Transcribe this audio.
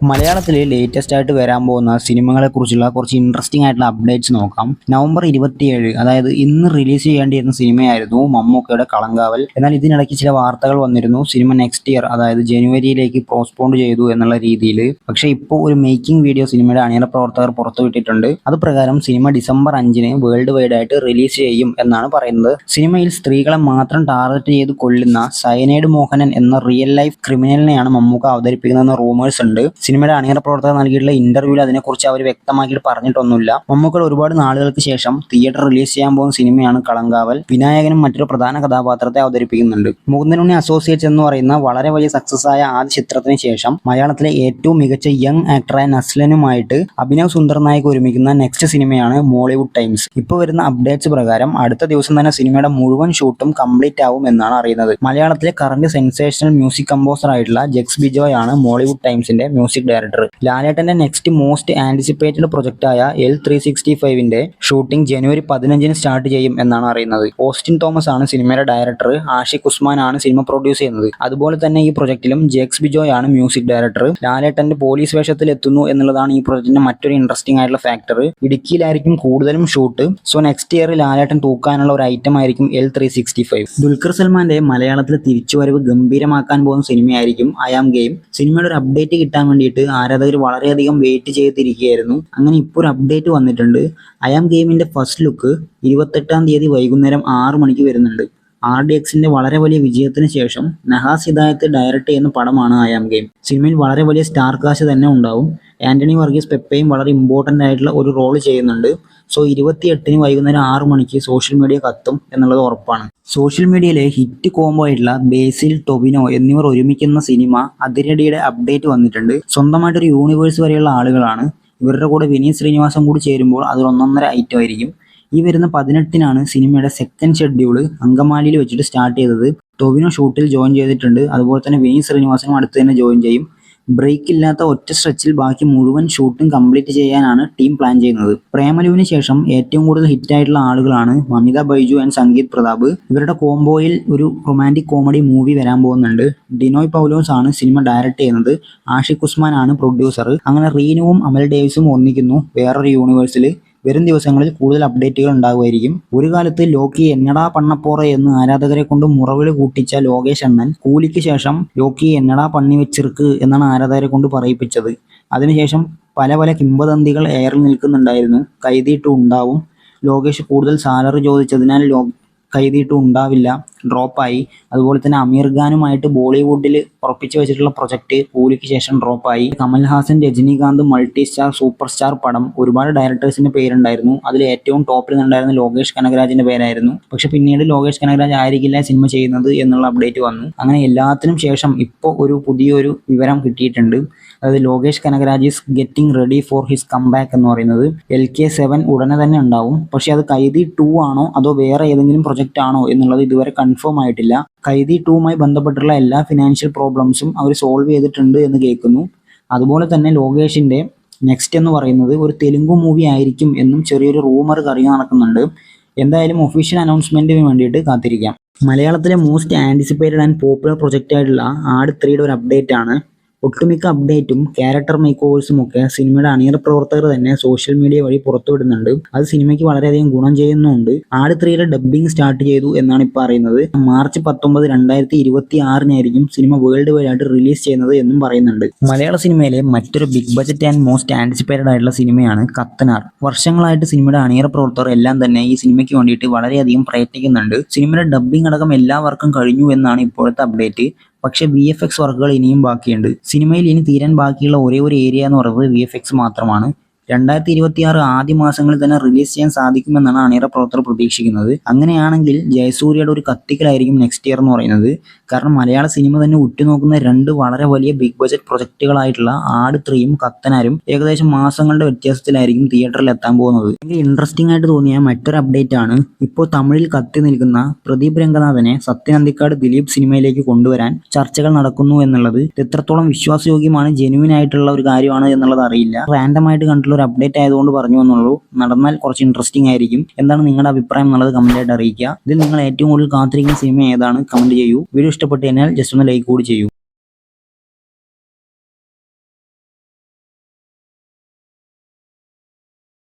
മലയാളത്തിൽ ലേറ്റസ്റ്റ് ആയിട്ട് വരാൻ പോകുന്ന സിനിമകളെക്കുറിച്ചുള്ള കുറച്ച് ഇൻട്രസ്റ്റിംഗ് ആയിട്ടുള്ള അപ്ഡേറ്റ്സ് നോക്കാം. നവംബർ 27, അതായത് ഇന്ന് റിലീസ് ചെയ്യേണ്ടിയിരുന്ന സിനിമയായിരുന്നു മമ്മൂക്കയുടെ കളങ്കാവൽ. എന്നാൽ ഇതിനിടയ്ക്ക് ചില വാർത്തകൾ വന്നിരുന്നു, സിനിമ നെക്സ്റ്റ് ഇയർ അതായത് ജനുവരിയിലേക്ക് പോസ്റ്റ്പോൺ ചെയ്തു എന്നുള്ള രീതിയിൽ. പക്ഷേ ഇപ്പോൾ ഒരു മേക്കിംഗ് വീഡിയോ സിനിമയുടെ അണിയറ പ്രവർത്തകർ പുറത്തുവിട്ടിട്ടുണ്ട്. അത് പ്രകാരം സിനിമ ഡിസംബർ 5 വേൾഡ് വൈഡ് ആയിട്ട് റിലീസ് ചെയ്യും എന്നാണ് പറയുന്നത്. സിനിമയിൽ സ്ത്രീകളെ മാത്രം ടാർഗറ്റ് ചെയ്ത് കൊല്ലുന്ന സയനൈഡ് മോഹനൻ എന്ന റിയൽ ലൈഫ് ക്രിമിനലിനെയാണ് മമ്മൂക്ക അവതരിപ്പിക്കുന്നതെന്ന് റൂമേഴ്സ് ഉണ്ട്. സിനിമയുടെ അണിയറ പ്രവർത്തകർ നൽകിയിട്ടുള്ള ഇന്റർവ്യൂവിൽ അതിനെക്കുറിച്ച് അവർ വ്യക്തമാക്കിയിട്ട് പറഞ്ഞിട്ടൊന്നുമില്ല. മമ്മൂക്ക ഒരുപാട് നാളുകൾക്ക് ശേഷം തിയേറ്റർ റിലീസ് ചെയ്യാൻ പോകുന്ന സിനിമയാണ് കളങ്കാവൽ. വിനായകനും മറ്റൊരു പ്രധാന കഥാപാത്രത്തെ അവതരിപ്പിക്കുന്നുണ്ട്. മുകുന്ദനുണ്ണി അസോസിയേറ്റ്സ് എന്ന് പറയുന്ന വളരെ വലിയ സക്സസ് ആയ ആദ്യ ചിത്രത്തിന് ശേഷം മലയാളത്തിലെ ഏറ്റവും മികച്ച യങ് ആക്ടറായ നസ്ലനുമായിട്ട് അഭിനവ് സുന്ദർ നായക് ഒരുമിക്കുന്ന നെക്സ്റ്റ് സിനിമയാണ് മോളിവുഡ് ടൈംസ്. ഇപ്പോൾ വരുന്ന അപ്ഡേറ്റ്സ് പ്രകാരം അടുത്ത ദിവസം തന്നെ സിനിമയുടെ മുഴുവൻ ഷൂട്ടും കംപ്ലീറ്റ് ആവും എന്നാണ് അറിയുന്നത്. മലയാളത്തിലെ കറന്റ് സെൻസേഷണൽ മ്യൂസിക് കമ്പോസർ ആയിട്ടുള്ള ജെക്സ് ബിജോയ് ആണ് മോളിവുഡ് ടൈംസിന്റെ മ്യൂസിക് ഡയറക്ടർ. ലാലേട്ടന്റെ നെക്സ്റ്റ് മോസ്റ്റ് ആന്റിസിപ്പേറ്റഡ് പ്രൊജക്റ്റായ L365ന്റെ ഷൂട്ടിംഗ് ജനുവരി 15 സ്റ്റാർട്ട് ചെയ്യും എന്നാണ് അറിയുന്നത്. ഓസ്റ്റിൻ തോമസ് ആണ് സിനിമയുടെ ഡയറക്ടർ. ആഷിഖ് ഉസ്മാൻ ആണ് സിനിമ പ്രൊഡ്യൂസ് ചെയ്യുന്നത്. അതുപോലെ തന്നെ ഈ പ്രൊജക്റ്റിലും ജെക്സ് ബിജോയ് ആണ് മ്യൂസിക് ഡയറക്ടർ. ലാലേട്ടന്റെ പോലീസ് വേഷത്തിൽ എത്തുന്നു എന്നുള്ളതാണ് ഈ പ്രൊജക്റ്റിന്റെ മറ്റൊരു ഇൻട്രസ്റ്റിംഗ് ആയിട്ടുള്ള ഫാക്ടർ. ഇടുക്കിയിലായിരിക്കും കൂടുതലും ഷൂട്ട്. സോ നെക്സ്റ്റ് ഇയർ ലാലേട്ടൻ തൂക്കാനുള്ള ഒരു ഐറ്റം ആയിരിക്കും L365. ദുൽഖർ സൽമാന്റെ മലയാളത്തിലെ തിരിച്ചുവരവ് ഗംഭീരമാക്കാൻ പോകുന്ന സിനിമയായിരിക്കും ഐ ആം ഗെയിം. സിനിമയുടെ ഒരു അപ്ഡേറ്റ് കിട്ടാൻ വേണ്ടിയിട്ട് ആരാധകർ വളരെയധികം വെയിറ്റ് ചെയ്തിരിക്കുകയായിരുന്നു. അങ്ങനെ ഇപ്പോൾ ഒരു അപ്ഡേറ്റ് വന്നിട്ടുണ്ട്. ഐ ആം ഗെയിമിന്റെ ഫസ്റ്റ് ലുക്ക് 28-ാം തീയതി വൈകുന്നേരം 6 മണിക്ക് വരുന്നുണ്ട്. RDXന്റെ വളരെ വലിയ വിജയത്തിന് ശേഷം നഹാസ് ഹിദായത്ത് ഡയറക്ട് ചെയ്യുന്ന പടമാണ് ഐ ആം ഗെയിം. സിനിമയിൽ വളരെ വലിയ സ്റ്റാർ കാസ്റ്റ് തന്നെ ഉണ്ടാവും. ആന്റണി വർഗീസ് പെപ്പയും വളരെ ഇമ്പോർട്ടൻ്റ് ആയിട്ടുള്ള ഒരു റോൾ ചെയ്യുന്നുണ്ട്. സോ 28-ന് വൈകുന്നേരം 6 മണിക്ക് സോഷ്യൽ മീഡിയ കത്തും എന്നുള്ളത് ഉറപ്പാണ്. സോഷ്യൽ മീഡിയയിലെ ഹിറ്റ് കോംബോ ആയിട്ടുള്ള ബേസിൽ, ടൊവിനോ എന്നിവർ ഒരുമിക്കുന്ന സിനിമ അതിരടിയുടെ അപ്ഡേറ്റ് വന്നിട്ടുണ്ട്. സ്വന്തമായിട്ടൊരു യൂണിവേഴ്സ് വരെയുള്ള ആളുകളാണ്. ഇവരുടെ കൂടെ വിനീത് ശ്രീനിവാസൻ കൂടി ചേരുമ്പോൾ അതൊരു ഒന്നൊന്നര ഐറ്റം ആയിരിക്കും. ഈ വരുന്ന 18-നാണ് സിനിമയുടെ സെക്കൻഡ് ഷെഡ്യൂള് അങ്കമാലിയിൽ വെച്ചിട്ട് സ്റ്റാർട്ട് ചെയ്തത്. ടൊവിനോ ഷൂട്ടിൽ ജോയിൻ ചെയ്തിട്ടുണ്ട്. അതുപോലെ തന്നെ വിനീത് ശ്രീനിവാസനും അടുത്ത് തന്നെ ജോയിൻ ചെയ്യും. ബ്രേക്ക് ഇല്ലാത്ത ഒറ്റ സ്ട്രെച്ചിൽ ബാക്കി മുഴുവൻ ഷൂട്ടും കംപ്ലീറ്റ് ചെയ്യാനാണ് ടീം പ്ലാൻ ചെയ്യുന്നത്. പ്രേമലുവിന് ശേഷം ഏറ്റവും കൂടുതൽ ഹിറ്റായിട്ടുള്ള ആളുകളാണ് മമിത ബൈജു ആൻഡ് സംഗീത് പ്രതാപ്. ഇവരുടെ കോംബോയിൽ ഒരു റൊമാൻറ്റിക് കോമഡി മൂവി വരാൻ പോകുന്നുണ്ട്. ഡിനോയ് പൗലോസ് ആണ് സിനിമ ഡയറക്ട് ചെയ്യുന്നത്. ആഷിഖ് ഉസ്മാൻ ആണ് പ്രൊഡ്യൂസർ. അങ്ങനെ റീനുവും അമൽ ഡേവിസും ഒന്നിക്കുന്നു വേറൊരു യൂണിവേഴ്സിൽ. വരും ദിവസങ്ങളിൽ കൂടുതൽ അപ്ഡേറ്റുകൾ ഉണ്ടാകുമായിരിക്കും. ഒരു കാലത്ത് ലോക്കി എന്നടാ പണ്ണപ്പോറ എന്ന് ആരാധകരെ കൊണ്ട് മുറവിളി കൂട്ടിച്ച ലോകേഷ് അണ്ണൻ കൂലിക്ക് ശേഷം ലോക്കി എന്നടാ പണ്ണി വെച്ചിർക്ക് എന്നാണ് ആരാധകരെ കൊണ്ട് പറയിപ്പിച്ചത്. അതിനുശേഷം പല പല കിംവദന്തികൾ എയറിൽ നിൽക്കുന്നുണ്ടായിരുന്നു. കൈദി 2 ഉണ്ടാവും. ലോകേഷ് കൂടുതൽ സാലറി ചോദിച്ചതിനാൽ കൈദി 2 ഉണ്ടാവില്ല, ഡ്രോപ്പായി. അതുപോലെ തന്നെ അമീർ ഖാനുമായിട്ട് ബോളിവുഡിൽ ഉറപ്പിച്ചു വെച്ചിട്ടുള്ള പ്രൊജക്ട് കൂലിക്ക് ശേഷം ഡ്രോപ്പായി. Kamal Haasan, Rajinikanth multi star super star പടം ഒരുപാട് ഡയറക്ടേഴ്സിന്റെ പേരുണ്ടായിരുന്നു. അതിൽ ഏറ്റവും ടോപ്പിൽ നിന്നുണ്ടായിരുന്ന ലോകേഷ് കനകരാജിന്റെ പേരായിരുന്നു. പക്ഷെ പിന്നീട് ലോകേഷ് കനകരാജ് ആയിരിക്കില്ല സിനിമ ചെയ്യുന്നത് എന്നുള്ള അപ്ഡേറ്റ് വന്നു. അങ്ങനെ എല്ലാത്തിനും ശേഷം ഇപ്പോൾ ഒരു പുതിയൊരു വിവരം കിട്ടിയിട്ടുണ്ട്. അതായത് Lokesh Kanagaraj is getting ready for his comeback എന്ന് പറയുന്നത്. LK7 ഉടനെ തന്നെ ഉണ്ടാവും. പക്ഷെ അത് കൈദി 2 ആണോ അതോ വേറെ ഏതെങ്കിലും പ്രൊജക്റ്റ് ആണോ എന്നുള്ളത് ഇതുവരെ കൺഫേം ആയിട്ടില്ല. കൈദി 2മായി ബന്ധപ്പെട്ടുള്ള എല്ലാ ഫിനാൻഷ്യൽ പ്രോബ്ലംസും അവർ സോൾവ് ചെയ്തിട്ടുണ്ട് എന്ന് കേൾക്കുന്നു. അതുപോലെ തന്നെ ലോകേഷിന്റെ നെക്സ്റ്റ് എന്ന് പറയുന്നത് ഒരു തെലുങ്ക് മൂവി ആയിരിക്കും എന്നും ചെറിയൊരു റൂമർ കറിയാൻ നടക്കുന്നുണ്ട്. എന്തായാലും ഒഫീഷ്യൽ അനൗൺസ്മെന്റിന് വേണ്ടിയിട്ട് കാത്തിരിക്കാം. മലയാളത്തിലെ most anticipated and popular project ആയിട്ടുള്ള ആട് 3യുടെ ഒരു അപ്ഡേറ്റ് ആണ്. ഒട്ടുമിക്ക അപ്ഡേറ്റും ക്യാരക്ടർ മേക്ക് ഓവേഴ്സും ഒക്കെ സിനിമയുടെ അണിയറ പ്രവർത്തകർ തന്നെ സോഷ്യൽ മീഡിയ വഴി പുറത്തുവിടുന്നുണ്ട്. അത് സിനിമയ്ക്ക് വളരെയധികം ഗുണം ചെയ്യുന്നുണ്ട്. ആട് 3യുടെ ഡബ്ബിംഗ് സ്റ്റാർട്ട് ചെയ്തു എന്നാണ് ഇപ്പോൾ അറിയുന്നത്. മാർച്ച് 19, 2026 സിനിമ വേൾഡ് വൈഡ് ആയിട്ട് റിലീസ് ചെയ്യുന്നത് എന്നും പറയുന്നുണ്ട്. മലയാള സിനിമയിലെ മറ്റൊരു big budget and most anticipated ആയിട്ടുള്ള സിനിമയാണ് കത്തനാർ. വർഷങ്ങളായിട്ട് സിനിമയുടെ അണിയറ പ്രവർത്തകർ എല്ലാം തന്നെ ഈ സിനിമയ്ക്ക് വേണ്ടിയിട്ട് വളരെയധികം പ്രയത്നിക്കുന്നുണ്ട്. സിനിമയുടെ ഡബ്ബിംഗ് അടക്കം എല്ലാ വർക്കും കഴിഞ്ഞു എന്നാണ് ഇപ്പോഴത്തെ അപ്ഡേറ്റ്. പക്ഷെ VFX വർക്കുകൾ ഇനിയും ബാക്കിയുണ്ട്. സിനിമയിൽ ഇനി തീരാൻ ബാക്കിയുള്ള ഒരേ ഒരു ഏരിയ എന്ന് പറയുന്നത് VFX മാത്രമാണ്. 2026 ആദ്യ മാസങ്ങളിൽ തന്നെ റിലീസ് ചെയ്യാൻ സാധിക്കുമെന്നാണ് അണിയറ പ്രവർത്തകർ പ്രതീക്ഷിക്കുന്നത്. അങ്ങനെയാണെങ്കിൽ ജയസൂര്യയുടെ ഒരു കത്തിക്കലായിരിക്കും നെക്സ്റ്റ് ഇയർ എന്ന് പറയുന്നത്. കാരണം മലയാള സിനിമ തന്നെ ഉറ്റുനോക്കുന്ന 2 വളരെ വലിയ ബിഗ് ബജറ്റ് പ്രൊജക്റ്റുകളായിട്ടുള്ള ആട് 3യും കത്തനാരും ഏകദേശം മാസങ്ങളുടെ വ്യത്യാസത്തിലായിരിക്കും തിയേറ്ററിൽ എത്താൻ പോകുന്നത്. എനിക്ക് ഇൻട്രസ്റ്റിംഗ് ആയിട്ട് തോന്നിയ മറ്റൊരു അപ്ഡേറ്റ് ആണ് ഇപ്പോൾ തമിഴിൽ കത്തി നിൽക്കുന്ന പ്രദീപ് രംഗനാഥനെ സത്യനന്ദിക്കാട് ദിലീപ് സിനിമയിലേക്ക് കൊണ്ടുവരാൻ ചർച്ചകൾ നടക്കുന്നു എന്നുള്ളത്. എത്രത്തോളം വിശ്വാസയോഗ്യമാണ്, ജെന്യൂൻ ആയിട്ടുള്ള ഒരു കാര്യമാണ് എന്നുള്ളത് അറിയില്ല. റാൻഡം ആയിട്ട് കണ്ടുള്ള ഒരു അപ്ഡേറ്റ് ആയതുകൊണ്ട് പറഞ്ഞു എന്നുള്ളൂ. നടന്നാൽ കുറച്ച് ഇൻട്രസ്റ്റിംഗ് ആയിരിക്കും. എന്താണ് നിങ്ങളുടെ അഭിപ്രായം എന്നുള്ളത് കമന്റ് ആയിട്ട് അറിയിക്കുക. ഇതിൽ നിങ്ങൾ ഏറ്റവും കൂടുതൽ കാത്തിരിക്കുന്ന സിനിമ ഏതാണ് കമന്റ് ചെയ്യൂ. വീഡിയോ ഇഷ്ടപ്പെട്ടു കഴിഞ്ഞാൽ ജസ്റ്റ് ഒന്ന് ലൈക്ക് കൂടി ചെയ്യൂ.